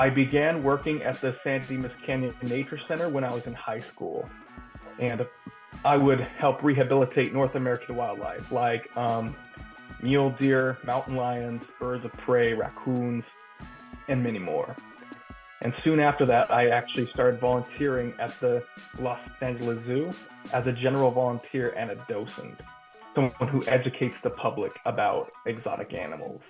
I began working at the San Dimas Canyon Nature Center when I was in high school, and I would help rehabilitate North American wildlife like mule deer, mountain lions, birds of prey, raccoons, and many more. And soon after that, I actually started volunteering at the Los Angeles Zoo as a general volunteer and a docent, someone who educates the public about exotic animals.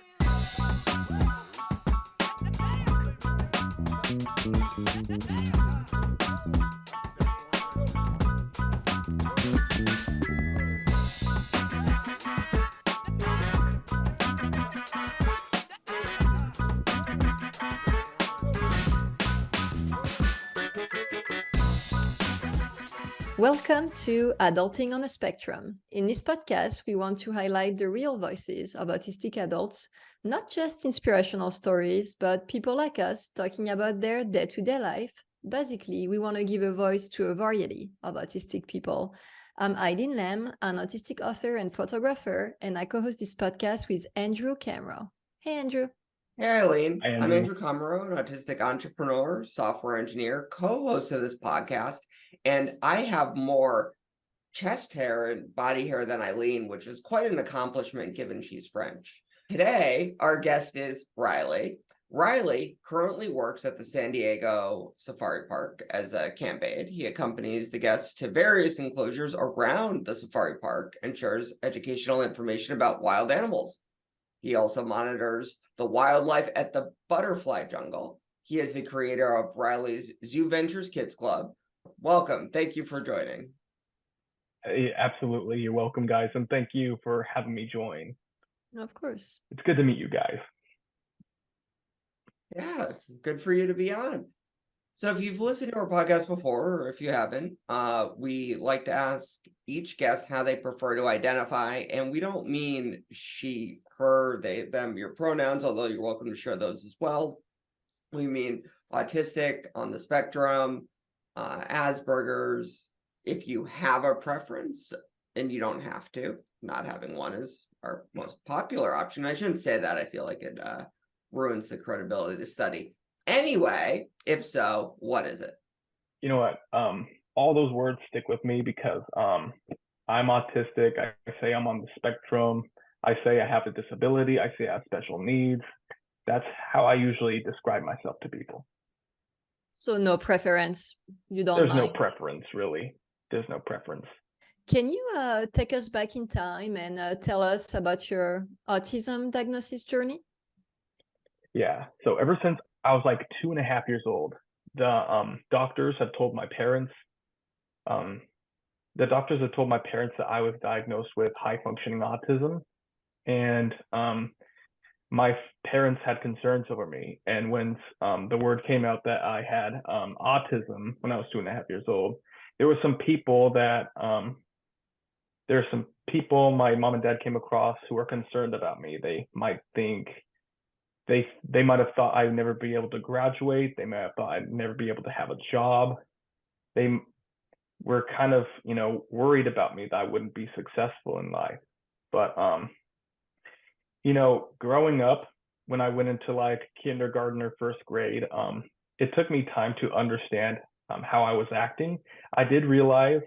Welcome to Adulting on a Spectrum. In this podcast, we want to highlight the real voices of autistic adults, not just inspirational stories, but people like us talking about their day-to-day life. Basically, we want to give a voice to a variety of autistic people. I'm Eileen Lamb, an autistic author and photographer, and I co-host this podcast with Andrew Komarow. Hey, Andrew. Hey, Eileen. Hi, Andrew. I'm Andrew Komarow, an autistic entrepreneur, software engineer, co-host of this podcast, and I have more chest hair and body hair than Eileen, which is quite an accomplishment given she's French. Today, our guest is Riley. Riley currently works at the San Diego Safari Park as a camp aide. He accompanies the guests to various enclosures around the safari park and shares educational information about wild animals. He also monitors the wildlife at the butterfly jungle. He is the creator of Riley's ZooVentures Kids Club. Welcome. Thank you for joining. Absolutely. You're welcome, guys. And thank you for having me join. Of course. It's good to meet you guys. Yeah, good for you to be on. So if you've listened to our podcast before, or if you haven't, we like to ask each guest how they prefer to identify. And we don't mean she, her, they, them, your pronouns, although you're welcome to share those as well. We mean autistic, on the spectrum, Asperger's. If you have a preference, and you don't have to, not having one is our most popular option. I shouldn't say that. I feel like it ruins the credibility of the study. Anyway, if so, what is it? You know what? All those words stick with me because I'm autistic. I say I'm on the spectrum. I say I have a disability. I say I have special needs. That's how I usually describe myself to people. So no preference. You don't There's mind. no preference, really. There's no preference. Can you take us back in time and tell us about your autism diagnosis journey? Yeah. So ever since I was like 2.5 years old, the doctors had told my parents, that I was diagnosed with high functioning autism, and my parents had concerns over me. And when the word came out that I had autism when I was 2.5 years old, there were some people my mom and dad came across who were concerned about me. They might think they might have thought I'd never be able to graduate. They might have thought I'd never be able to have a job. They were kind of, worried about me that I wouldn't be successful in life. But, growing up, when I went into like kindergarten or first grade, it took me time to understand how I was acting. I did realize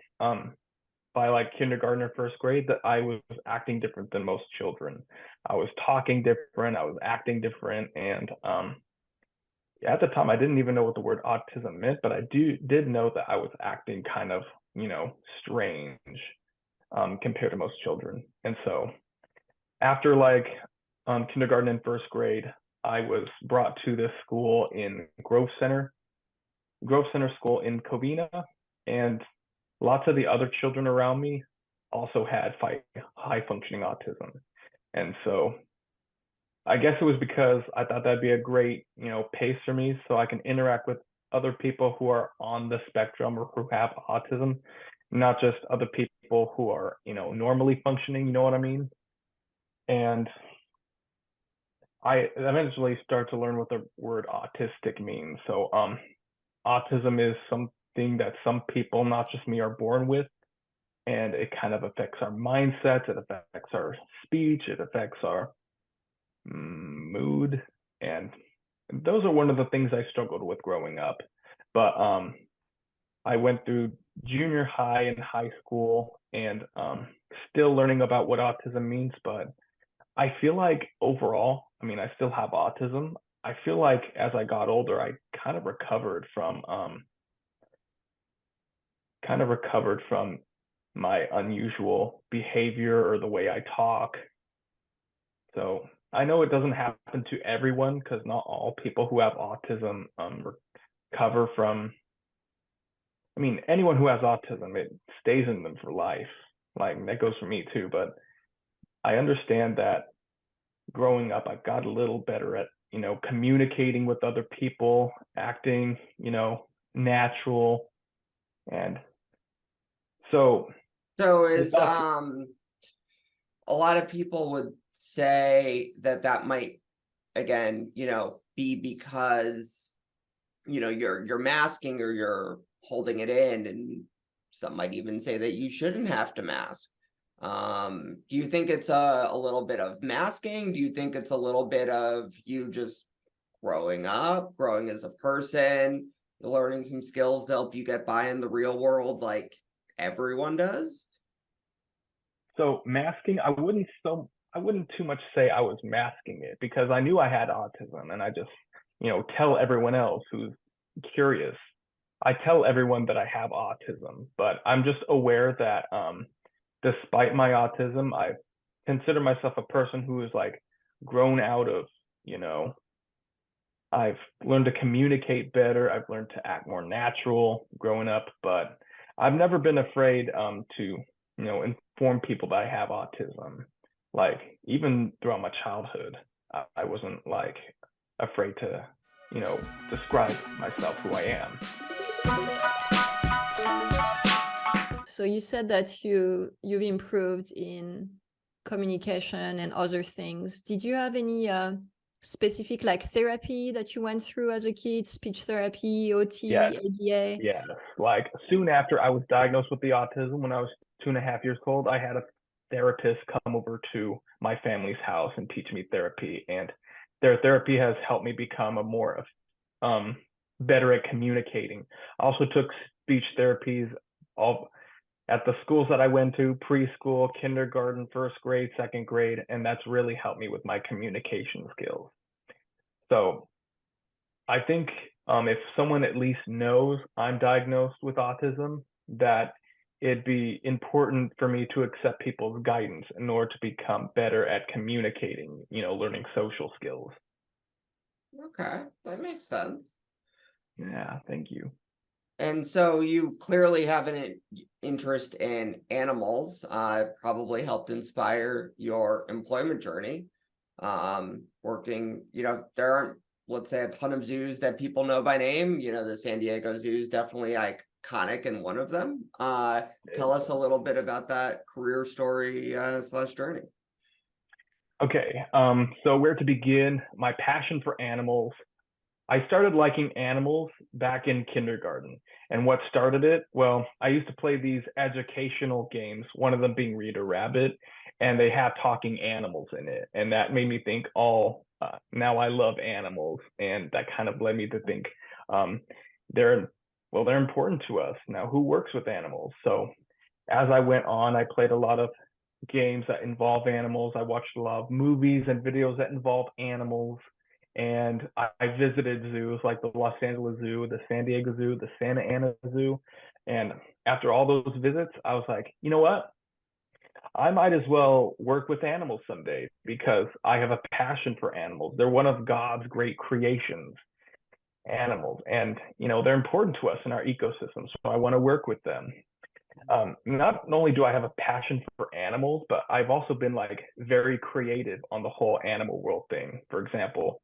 by like kindergarten or first grade that I was acting different than most children. I was talking different, I was acting different, and at the time I didn't even know what the word autism meant, but I did know that I was acting kind of, strange compared to most children. And so after like kindergarten and first grade, I was brought to this school in Grove Center School in Covina, and lots of the other children around me also had high functioning autism. And so I guess it was because I thought that'd be a great, pace for me so I can interact with other people who are on the spectrum or who have autism, not just other people who are, normally functioning, you know what I mean? And I eventually started to learn what the word autistic means. So autism is something that some people, not just me, are born with, and it kind of affects our mindsets, it affects our speech, it affects our mood, and those are one of the things I struggled with growing up. But I went through junior high and high school and still learning about what autism means. But I feel like overall, I mean, I still have autism. I feel like as I got older, I kind of recovered from my unusual behavior or the way I talk. So I know it doesn't happen to everyone because not all people who have autism recover from. I mean, anyone who has autism, it stays in them for life. Like that goes for me too. But I understand that growing up, I got a little better at, communicating with other people, acting, natural. And so is a lot of people would say that might, again, be because, you're masking or you're holding it in, and some might even say that you shouldn't have to mask. Do you think it's a little bit of masking? Do you think it's a little bit of you just growing up, growing as a person, learning some skills to help you get by in the real world like everyone does? So masking, I wouldn't too much say I was masking it because I knew I had autism and I just, tell everyone else who's curious. I tell everyone that I have autism, but I'm just aware that despite my autism, I consider myself a person who is like grown out of, I've learned to communicate better. I've learned to act more natural growing up, but I've never been afraid to, inform people that I have autism. Like even throughout my childhood, I wasn't like afraid to, describe myself who I am. So you said that you've improved in communication and other things. Did you have any specific like therapy that you went through as a kid? Speech therapy, OT, Yes. ABA? Yeah. Like soon after I was diagnosed with the autism, when I was 2.5 years old, I had a therapist come over to my family's house and teach me therapy. And their therapy has helped me become a more better at communicating. I also took speech therapies all at the schools that I went to, preschool, kindergarten, first grade, second grade, and that's really helped me with my communication skills. So I think if someone at least knows I'm diagnosed with autism, that it'd be important for me to accept people's guidance in order to become better at communicating, learning social skills. Okay, that makes sense. Yeah, thank you. And so you clearly have an interest in animals, probably helped inspire your employment journey. Working, there aren't, let's say, a ton of zoos that people know by name. The San Diego Zoo is definitely iconic and one of them. Tell us a little bit about that career story / journey. Okay, so where to begin? My passion for animals. I started liking animals back in kindergarten. And what started it? Well, I used to play these educational games, one of them being Reader Rabbit, and they have talking animals in it. And that made me think, now I love animals. And that kind of led me to think they're important to us. Now, who works with animals? So as I went on, I played a lot of games that involve animals. I watched a lot of movies and videos that involve animals. And I visited zoos like the Los Angeles Zoo, the San Diego Zoo, the Santa Ana Zoo. And after all those visits, I was like, you know what? I might as well work with animals someday because I have a passion for animals. They're one of God's great creations, animals. And, they're important to us in our ecosystem. So I want to work with them. Not only do I have a passion for animals, but I've also been very creative on the whole animal world thing. For example,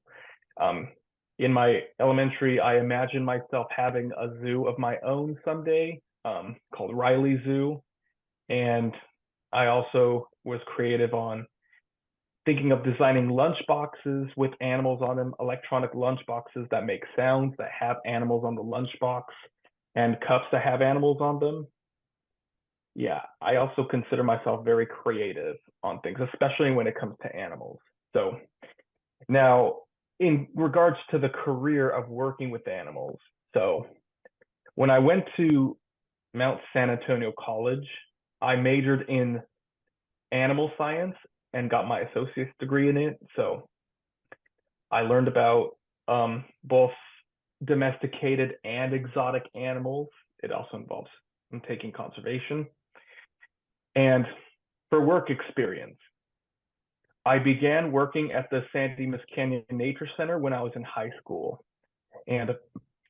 in my elementary, I imagined myself having a zoo of my own someday, called Riley Zoo. And I also was creative on thinking of designing lunch boxes with animals on them, electronic lunch boxes that make sounds, that have animals on the lunchbox, and cups that have animals on them. Yeah, I also consider myself very creative on things, especially when it comes to animals. So now, in regards to the career of working with animals. So when I went to Mount San Antonio College, I majored in animal science and got my associate's degree in it. So I learned about both domesticated and exotic animals. It also involves taking conservation. And for work experience, I began working at the San Dimas Canyon Nature Center when I was in high school. And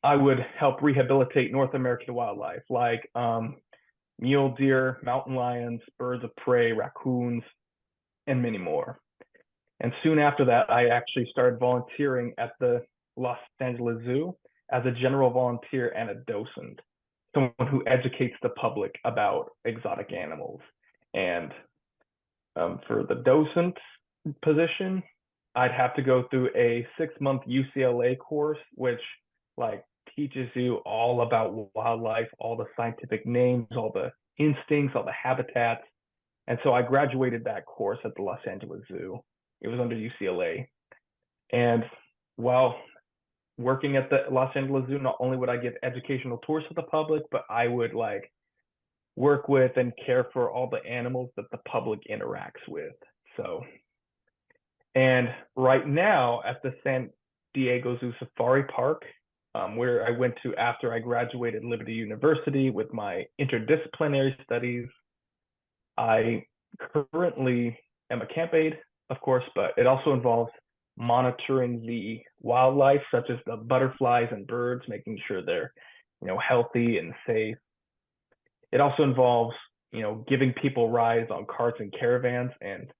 I would help rehabilitate North American wildlife like mule deer, mountain lions, birds of prey, raccoons, and many more. And soon after that, I actually started volunteering at the Los Angeles Zoo as a general volunteer and a docent, someone who educates the public about exotic animals. And for the docent position, I'd have to go through a 6-month UCLA course, which like teaches you all about wildlife, all the scientific names, all the instincts, all the habitats. And so I graduated that course at the Los Angeles Zoo. It was under UCLA. And while working at the Los Angeles Zoo, not only would I give educational tours to the public, but I would like work with and care for all the animals that the public interacts with. So, and right now at the San Diego Zoo Safari Park, where I went to after I graduated Liberty University with my interdisciplinary studies, I currently am a camp aide, of course, but it also involves monitoring the wildlife, such as the butterflies and birds, making sure they're, healthy and safe. It also involves, giving people rides on carts and caravans and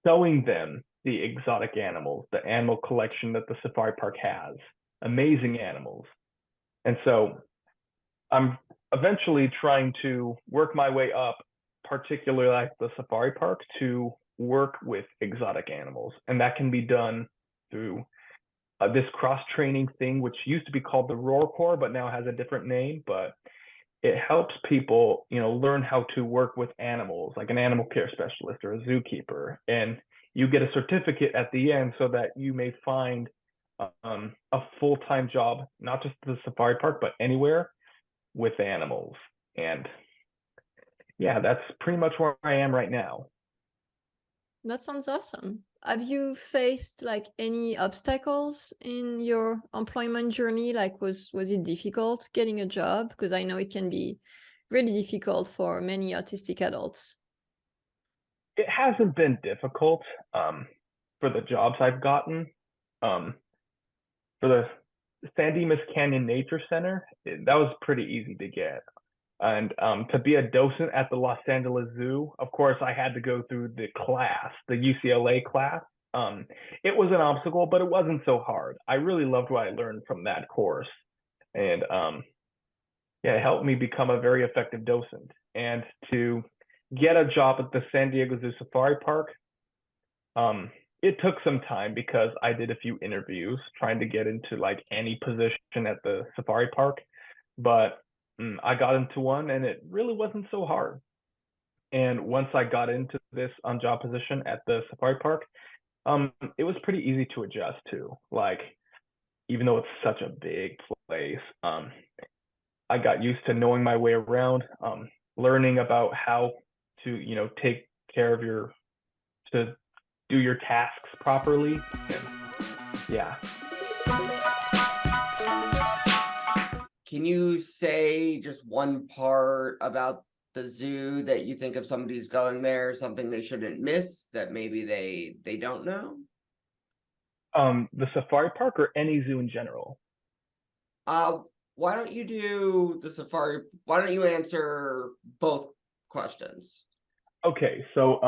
showing them the exotic animals, the animal collection that the safari park has, amazing animals. And so I'm eventually trying to work my way up, particularly at the safari park, to work with exotic animals. And that can be done through this cross-training thing, which used to be called the Roar Corps, but now has a different name. But it helps people, learn how to work with animals, like an animal care specialist or a zookeeper. And you get a certificate at the end so that you may find a full-time job, not just at the safari park, but anywhere with animals. And yeah, that's pretty much where I am right now. That sounds awesome. Have you faced like any obstacles in your employment journey? Like was it difficult getting a job? Because I know it can be really difficult for many autistic adults. It hasn't been difficult for the jobs I've gotten. For the San Dimas Canyon Nature Center, that was pretty easy to get. And to be a docent at the Los Angeles Zoo, of course, I had to go through the class, the UCLA class. It was an obstacle, but it wasn't so hard. I really loved what I learned from that course. And it helped me become a very effective docent. And to get a job at the San Diego Zoo Safari Park, it took some time because I did a few interviews trying to get into like any position at the safari park. But I got into one and it really wasn't so hard. And once I got into this on-job position at the safari park, it was pretty easy to adjust to. Like, even though it's such a big place, I got used to knowing my way around, learning about how to, take care of to do your tasks properly. And yeah. Can you say just one part about the zoo that you think if somebody's going there, something they shouldn't miss that maybe they don't know? The safari park or any zoo in general? Why don't you do the safari? Why don't you answer both questions? Okay, so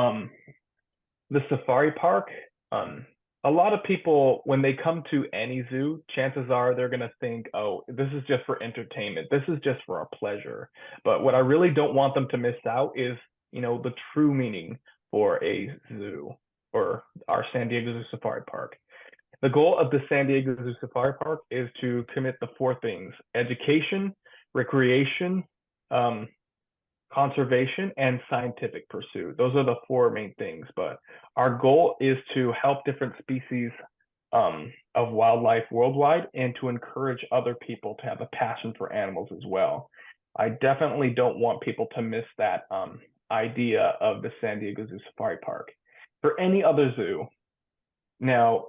the safari park, a lot of people, when they come to any zoo, chances are they're going to think, oh, this is just for entertainment. This is just for our pleasure. But what I really don't want them to miss out is, the true meaning for a zoo or our San Diego Zoo Safari Park. The goal of the San Diego Zoo Safari Park is to commit the 4 things: education, recreation, conservation, and scientific pursuit. Those are the 4 main things, but our goal is to help different species of wildlife worldwide and to encourage other people to have a passion for animals as well. I definitely don't want people to miss that idea of the San Diego Zoo Safari Park. For any other zoo, now,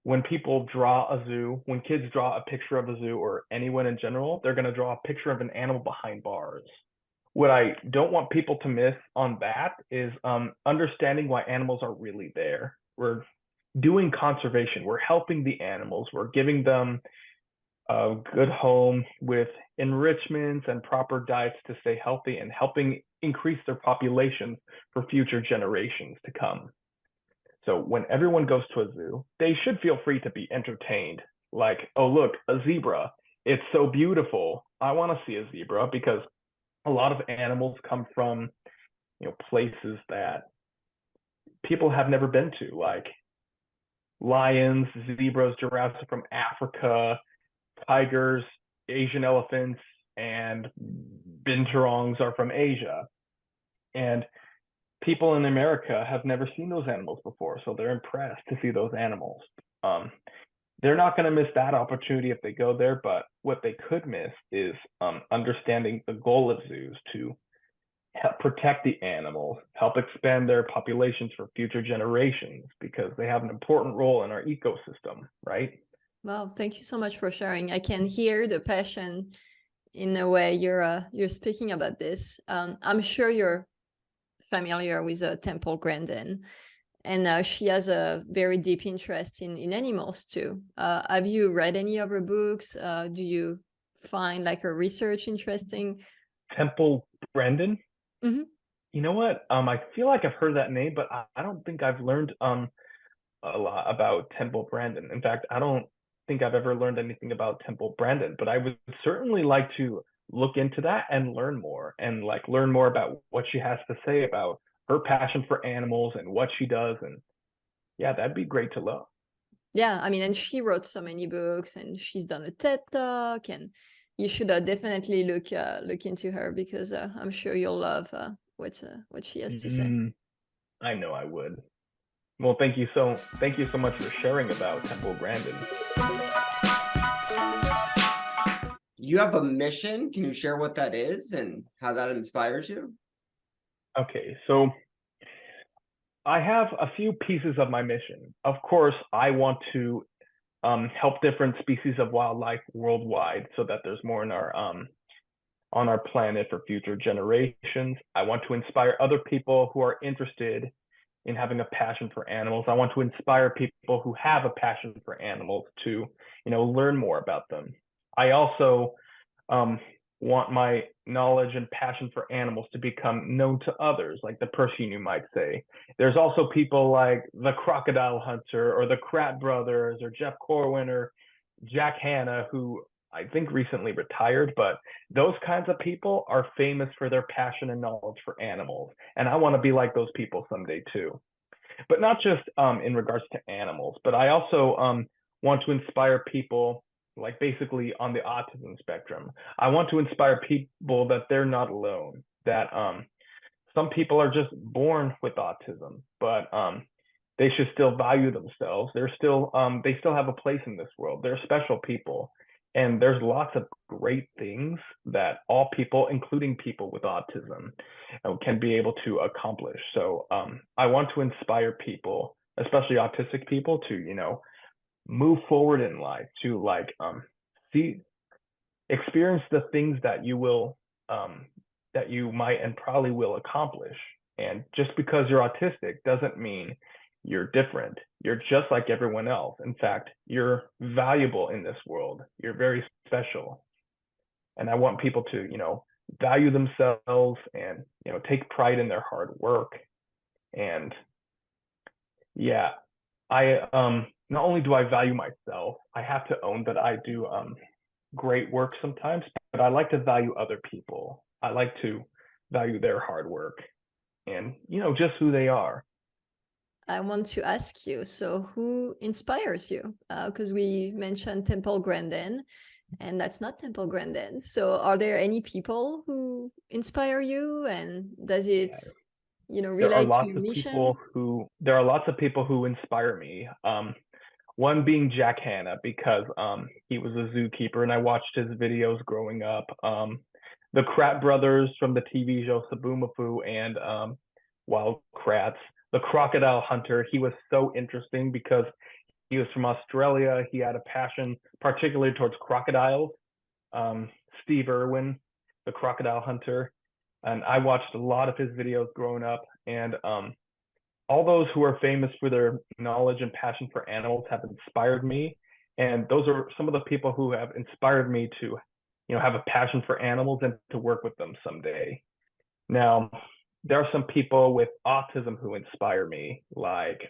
when people draw a zoo, when kids draw a picture of a zoo or anyone in general, they're going to draw a picture of an animal behind bars. What I don't want people to miss on that is understanding why animals are really there. We're doing conservation. We're helping the animals. We're giving them a good home with enrichments and proper diets to stay healthy and helping increase their populations for future generations to come. So when everyone goes to a zoo, they should feel free to be entertained. Like, oh, look, a zebra. It's so beautiful. I want to see a zebra, because a lot of animals come from, places that people have never been to, like lions, zebras, giraffes are from Africa, tigers, Asian elephants, and binturongs are from Asia. And people in America have never seen those animals before, so they're impressed to see those animals. They're not going to miss that opportunity if they go there, but what they could miss is understanding the goal of zoos to help protect the animals, help expand their populations for future generations, because they have an important role in our ecosystem, right? Well, thank you so much for sharing. I can hear the passion in the way you're speaking about this. I'm sure you're familiar with Temple Grandin, and she has a very deep interest in animals too. Have you read any of her books? Do you find like her research interesting? Temple Grandin? Mm-hmm. You know what? I feel like I've heard that name, but I don't think I've learned a lot about Temple Grandin. In fact, I don't think I've ever learned anything about Temple Grandin, but I would certainly like to look into that and learn more, and like learn more about what she has to say about her passion for animals and what she does. And yeah, that'd be great to know. Yeah, I mean, and she wrote so many books, and she's done a TED Talk, and you should definitely look into her, because I'm sure you'll love what she has to say. I know I would. Well, thank you so much for sharing about Temple Grandin. You have a mission. Can you share what that is and how that inspires you? Okay, so I have a few pieces of my mission. Of course, I want to help different species of wildlife worldwide, so that there's more in our on our planet for future generations. I want to inspire other people who are interested in having a passion for animals. I want to inspire people who have a passion for animals to, learn more about them. I also want my knowledge and passion for animals to become known to others, like the Persian, you might say. There's also people like the Crocodile Hunter or the Kratt Brothers or Jeff Corwin or Jack Hanna, who I think recently retired, but those kinds of people are famous for their passion and knowledge for animals. And I want to be like those people someday too. But not just in regards to animals, but I also want to inspire people, like basically on the autism spectrum. I want to inspire people that they're not alone, that some people are just born with autism, but they should still value themselves. They still have a place in this world. They're special people. And there's lots of great things that all people, including people with autism, can be able to accomplish. So I want to inspire people, especially autistic people, to, move forward in life, to experience the things that you will, that you might and probably will accomplish. And just because you're autistic doesn't mean you're different. You're just like everyone else. In fact, you're valuable in this world. You're very special. And I want people to, value themselves and, take pride in their hard work. And yeah, I not only do I value myself, I have to own that I do great work sometimes, but I like to value other people. I like to value their hard work and, just who they are. I want to ask you, so who inspires you? Because we mentioned Temple Grandin, and that's not Temple Grandin. So are there any people who inspire you, and does it, relate to your mission? There are lots of people who inspire me. One being Jack Hanna, because he was a zookeeper and I watched his videos growing up. The Krat brothers from the TV show Sabumafu and Wild Kratts. The crocodile hunter, he was so interesting because he was from Australia. He had a passion particularly towards crocodiles. Steve Irwin, the crocodile hunter. And I watched a lot of his videos growing up. And all those who are famous for their knowledge and passion for animals have inspired me. And those are some of the people who have inspired me to, have a passion for animals and to work with them someday. Now, there are some people with autism who inspire me. Like,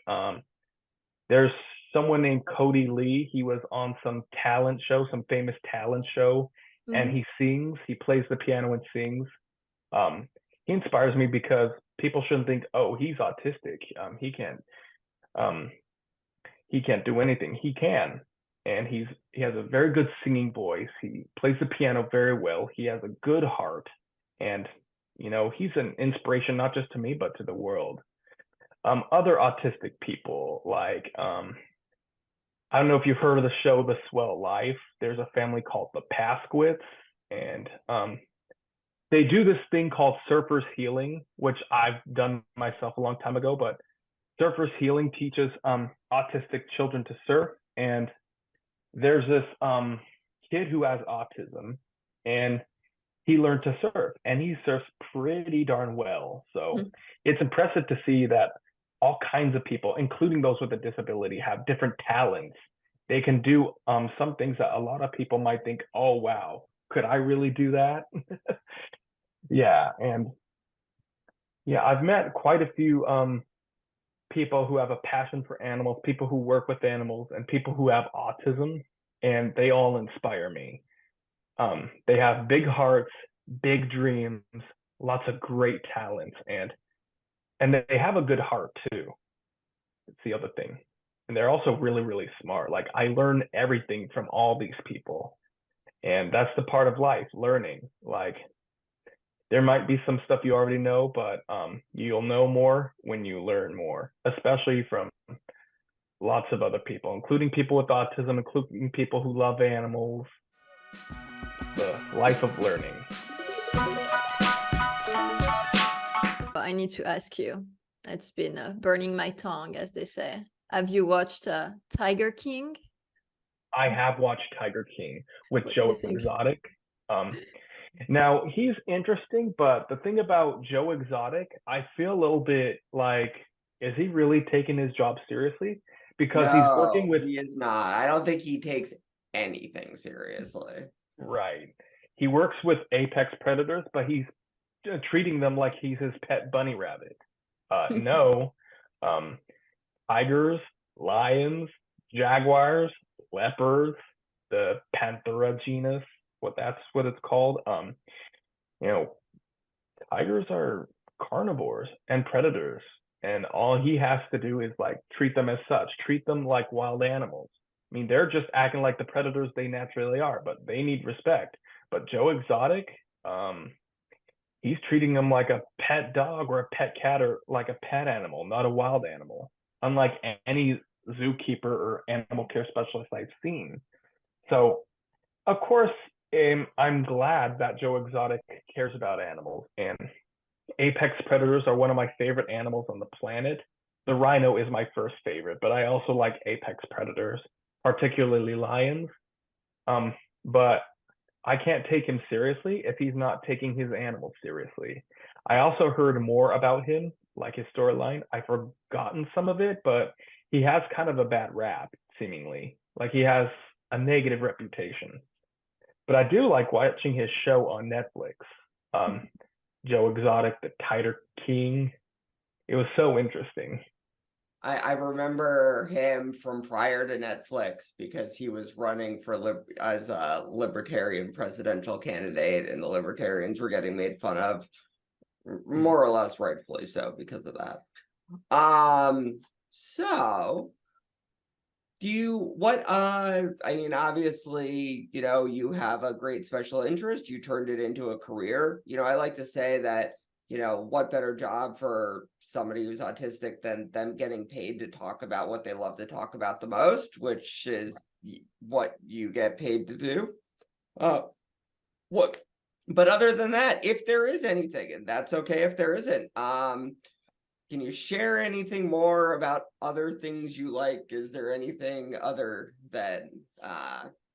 there's someone named Cody Lee. He was on some talent show, some famous talent show, and he sings. He plays the piano and sings. He inspires me because people shouldn't think, oh, he's autistic. He can't do anything. He can, and he has a very good singing voice. He plays the piano very well. He has a good heart, and he's an inspiration not just to me but to the world. Other autistic people, like I don't know if you've heard of the show The Swell Life. There's a family called the Pasquets, and they do this thing called Surfers Healing, which I've done myself a long time ago. But Surfers Healing teaches autistic children to surf, and there's this kid who has autism, and he learned to surf, and he surfs pretty darn well. So it's impressive to see that all kinds of people, including those with a disability, have different talents. They can do some things that a lot of people might think, oh, wow, could I really do that? Yeah. And yeah, I've met quite a few people who have a passion for animals, people who work with animals, and people who have autism, and they all inspire me. They have big hearts, big dreams, lots of great talents, and they have a good heart too. It's the other thing. And they're also really, really smart. Like, I learn everything from all these people. And that's the part of life, learning. Like, there might be some stuff you already know, but you'll know more when you learn more, especially from lots of other people, including people with autism, including people who love animals. The life of learning. I need to ask you, it's been burning my tongue, as they say. Have you watched Tiger King? I have watched Tiger King with Joe Exotic. Now, he's interesting, but the thing about Joe Exotic, I feel a little bit like, is he really taking his job seriously? Because he's working with... he is not. I don't think he takes anything seriously. Right. He works with apex predators, but he's treating them like he's his pet bunny rabbit. No. Tigers, lions, jaguars, leopards, the Panthera genus, that's what it's called. Tigers are carnivores and predators, and all he has to do is like treat them as such, treat them like wild animals. I mean, they're just acting like the predators they naturally are, but they need respect. But Joe Exotic, he's treating them like a pet dog or a pet cat, or like a pet animal, not a wild animal, unlike any zookeeper or animal care specialist I've seen. So, of course, I'm glad that Joe Exotic cares about animals, and apex predators are one of my favorite animals on the planet. The rhino is my first favorite, but I also like apex predators, particularly lions. But I can't take him seriously if he's not taking his animals seriously. I also heard more about him, like his storyline. I've forgotten some of it, but he has kind of a bad rap, seemingly. Like, he has a negative reputation. But I do like watching his show on Netflix, Joe Exotic, the Tiger King. It was so interesting. I remember him from prior to Netflix because he was running for as a libertarian presidential candidate, and the libertarians were getting made fun of, more or less rightfully so, because of that. So I mean, obviously, you have a great special interest. You turned it into a career. I like to say that, what better job for somebody who's autistic than them getting paid to talk about what they love to talk about the most, which is what you get paid to do. But other than that, if there is anything, and that's okay if there isn't, can you share anything more about other things you like? Is there anything other than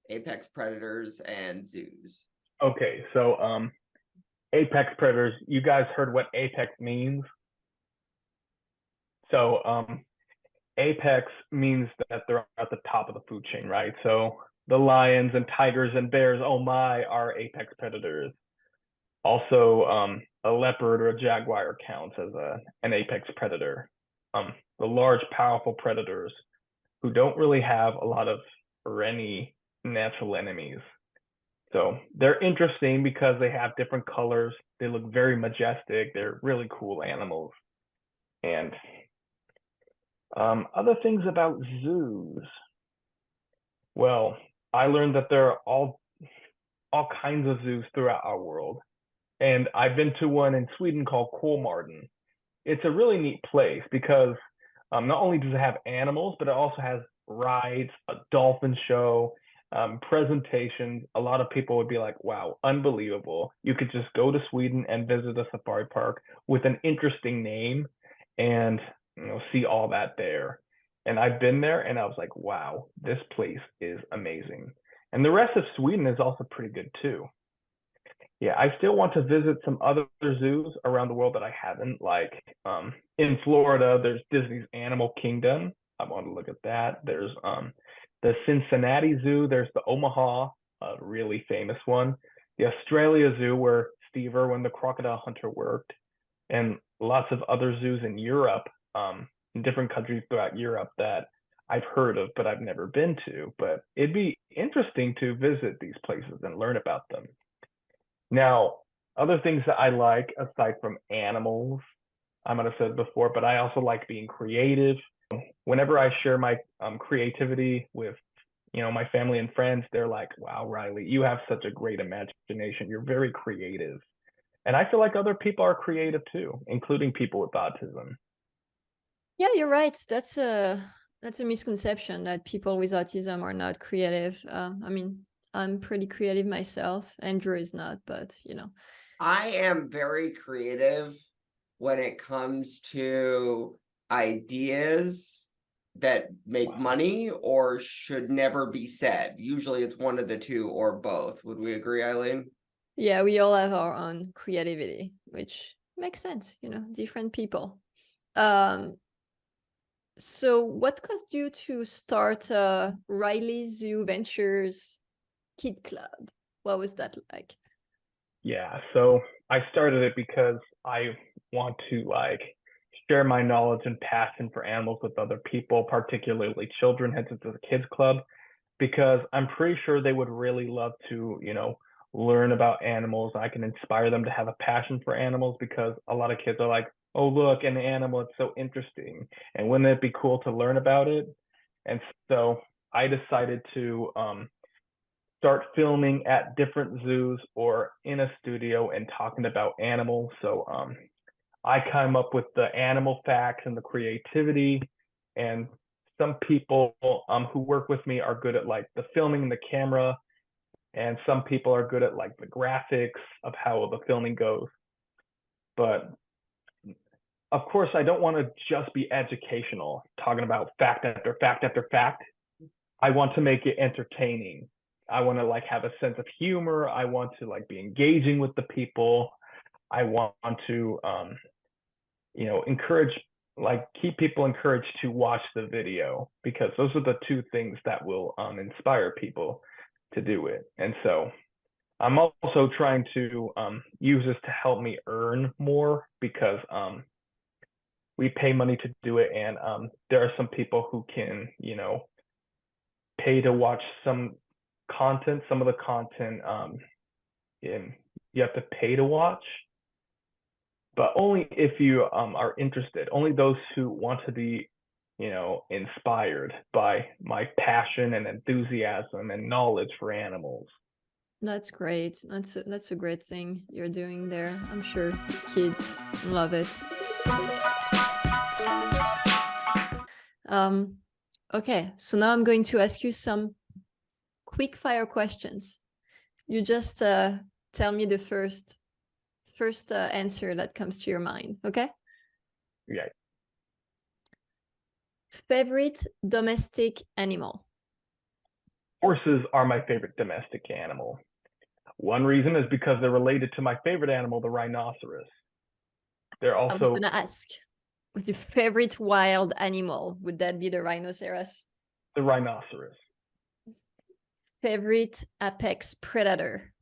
apex predators and zoos? Okay, so apex predators, you guys heard what apex means? So apex means that they're at the top of the food chain, right? So the lions and tigers and bears, oh my, are apex predators. Also, a leopard or a jaguar counts as an apex predator. The large, powerful predators who don't really have a lot of or any natural enemies. So they're interesting because they have different colors. They look very majestic. They're really cool animals. And other things about zoos. Well, I learned that there are all kinds of zoos throughout our world. And I've been to one in Sweden called Kolmården. It's a really neat place because not only does it have animals, but it also has rides, a dolphin show, presentations. A lot of people would be like, wow, unbelievable. You could just go to Sweden and visit a safari park with an interesting name and see all that there. And I've been there and I was like, wow, this place is amazing. And the rest of Sweden is also pretty good too. Yeah, I still want to visit some other zoos around the world that I haven't. Like in Florida, there's Disney's Animal Kingdom. I want to look at that. There's the Cincinnati Zoo. There's the Omaha, a really famous one. The Australia Zoo, where Steve Irwin, the crocodile hunter, worked, and lots of other zoos in Europe, in different countries throughout Europe that I've heard of, but I've never been to. But it'd be interesting to visit these places and learn about them. Now, other things that I like aside from animals, I might have said before, but I also like being creative. Whenever I share my creativity with, my family and friends, they're like, wow, Riley, you have such a great imagination. You're very creative. And I feel like other people are creative too, including people with autism. Yeah, you're right. That's a misconception that people with autism are not creative. I mean, I'm pretty creative myself. Andrew is not, but I am very creative when it comes to ideas that make money or should never be said. Usually it's one of the two or both. Would we agree, Eileen? Yeah, we all have our own creativity, which makes sense, different people. So what caused you to start Riley ZooVentures Kid Club? What was that like? Yeah, so I started it because I want to share my knowledge and passion for animals with other people, particularly children, hence it's a kids club, because I'm pretty sure they would really love to, learn about animals. I can inspire them to have a passion for animals because a lot of kids are like, oh, look, an animal, it's so interesting. And wouldn't it be cool to learn about it? And so I decided to start filming at different zoos or in a studio and talking about animals. So I come up with the animal facts and the creativity, and some people who work with me are good at the filming and the camera, and some people are good at the graphics of how the filming goes. But of course, I don't want to just be educational, talking about fact after fact after fact. I want to make it entertaining. I want to have a sense of humor. I want to be engaging with the people. I want to encourage, keep people encouraged to watch the video, because those are the two things that will inspire people to do it. And so I'm also trying to use this to help me earn more, because we pay money to do it, and there are some people who can pay to watch some content. Some of the content you have to pay to watch, but only if you are interested. Only those who want to be inspired by my passion and enthusiasm and knowledge for animals. That's great. That's a great thing you're doing there. I'm sure kids love it. Okay, so now I'm going to ask you some quick fire questions. You just tell me the first answer that comes to your mind, okay? Yeah. Favorite domestic animal? Horses are my favorite domestic animal. One reason is because they're related to my favorite animal, the rhinoceros. They're I was also gonna ask, what's your favorite wild animal? Would that be the rhinoceros? the rhinoceros, Favorite apex predator?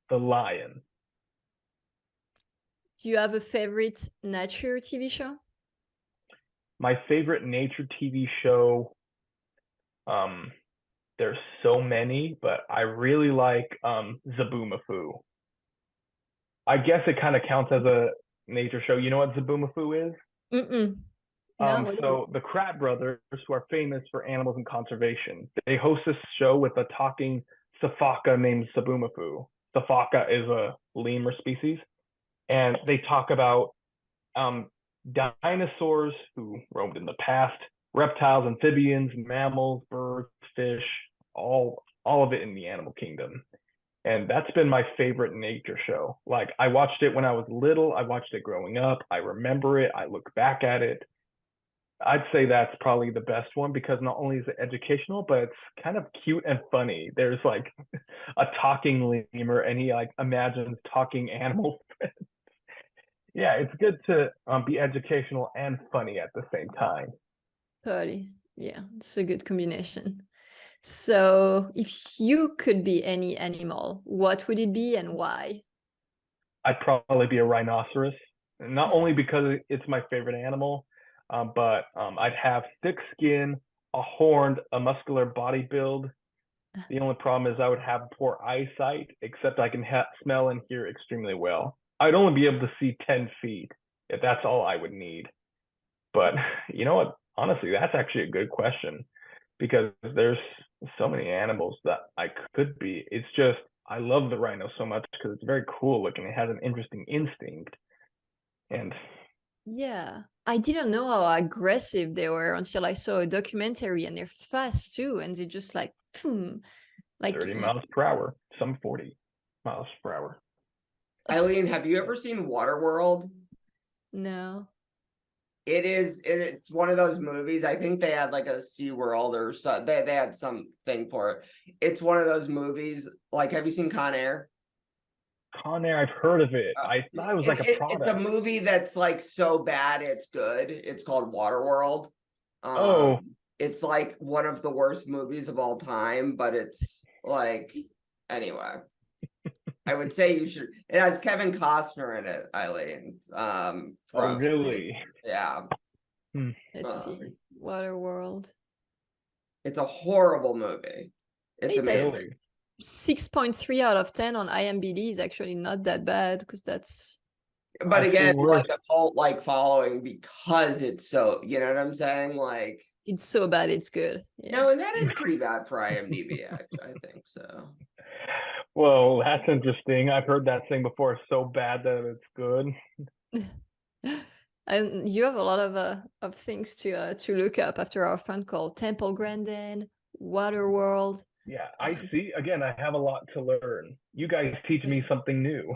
the lion. Do you have a favorite nature TV show? My favorite nature TV show, there's so many, but I really like Zaboomafoo. I guess it kind of counts as a nature show. You know what Zaboomafoo is? Mm-mm. No, what is So the Kratt brothers, who are famous for animals and conservation, they host this show with a talking safaka named Zaboomafoo. Safaka is a lemur species, and they talk about dinosaurs who roamed in the past, reptiles, amphibians, mammals, birds, fish, all of it in the animal kingdom. And that's been my favorite nature show. Like, I watched it when I was little, I watched it growing up, I remember it, I look back at it. I'd say that's probably the best one because not only is it educational, but it's kind of cute and funny. There's like a talking lemur, and he like imagines talking animals. Yeah, it's good to be educational and funny at the same time. Totally. Yeah, it's a good combination. So if you could be any animal, what would it be and why? I'd probably be a rhinoceros, not only because it's my favorite animal, but I'd have thick skin, a horn, a muscular body build. The only problem is I would have poor eyesight, except I can smell and hear extremely well. I'd only be able to see 10 feet if that's all I would need. But you know what? Honestly, that's actually a good question because there's so many animals that I could be. It's just, I love the rhino so much because it's very cool looking. It has an interesting instinct. And Yeah, I didn't know how aggressive they were until I saw a documentary, and they're fast too, and they just like, boom, like 30 miles per hour, some 40 miles per hour. Eileen, have you ever seen Waterworld? No. It's one of those movies. I think they had like a SeaWorld or so. They had something for it. It's one of those movies. Like, have you seen Con Air? Con Air, I've heard of it. I thought it was like a product. It's a movie that's like so bad it's good. It's called Waterworld. Oh, It's like one of the worst movies of all time, but it's like, anyway. I would say you should. It has Kevin Costner in it, Eileen. oh, really? Yeah. Let's see. Waterworld. It's a horrible movie. It's amazing. 6.3 out of 10 on IMDb is actually not that bad because that's. But again, like a cult like following because it's so, you know what I'm saying? Like, it's so bad it's good. Yeah. No, and that is pretty bad for IMDb, actually, I think so. Well, that's interesting. I've heard that saying before. It's so bad that it's good. And you have a lot of things to look up after our fun call. Temple Grandin, Waterworld. Yeah, I see. Again, I have a lot to learn. You guys teach me something new.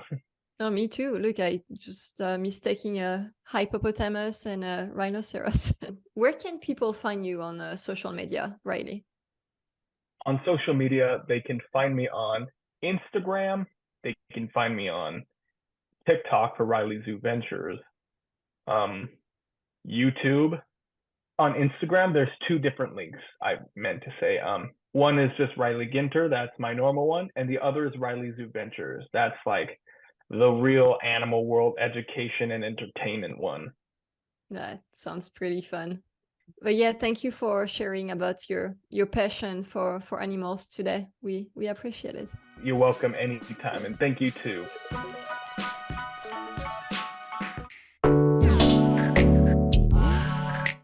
Oh, me too. Look, I just mistaking a hippopotamus and a rhinoceros. Where can people find you on social media, Riley? On social media, they can find me on Instagram. They can find me on TikTok for Riley ZooVentures. YouTube. On Instagram, there's two different links I meant to say. One is just Riley Ginter, that's my normal one, and the other is Riley ZooVentures. That's like the real animal world education and entertainment one. That sounds pretty fun. But yeah, thank you for sharing about your passion for animals today. We appreciate it. You're welcome anytime, and thank you too.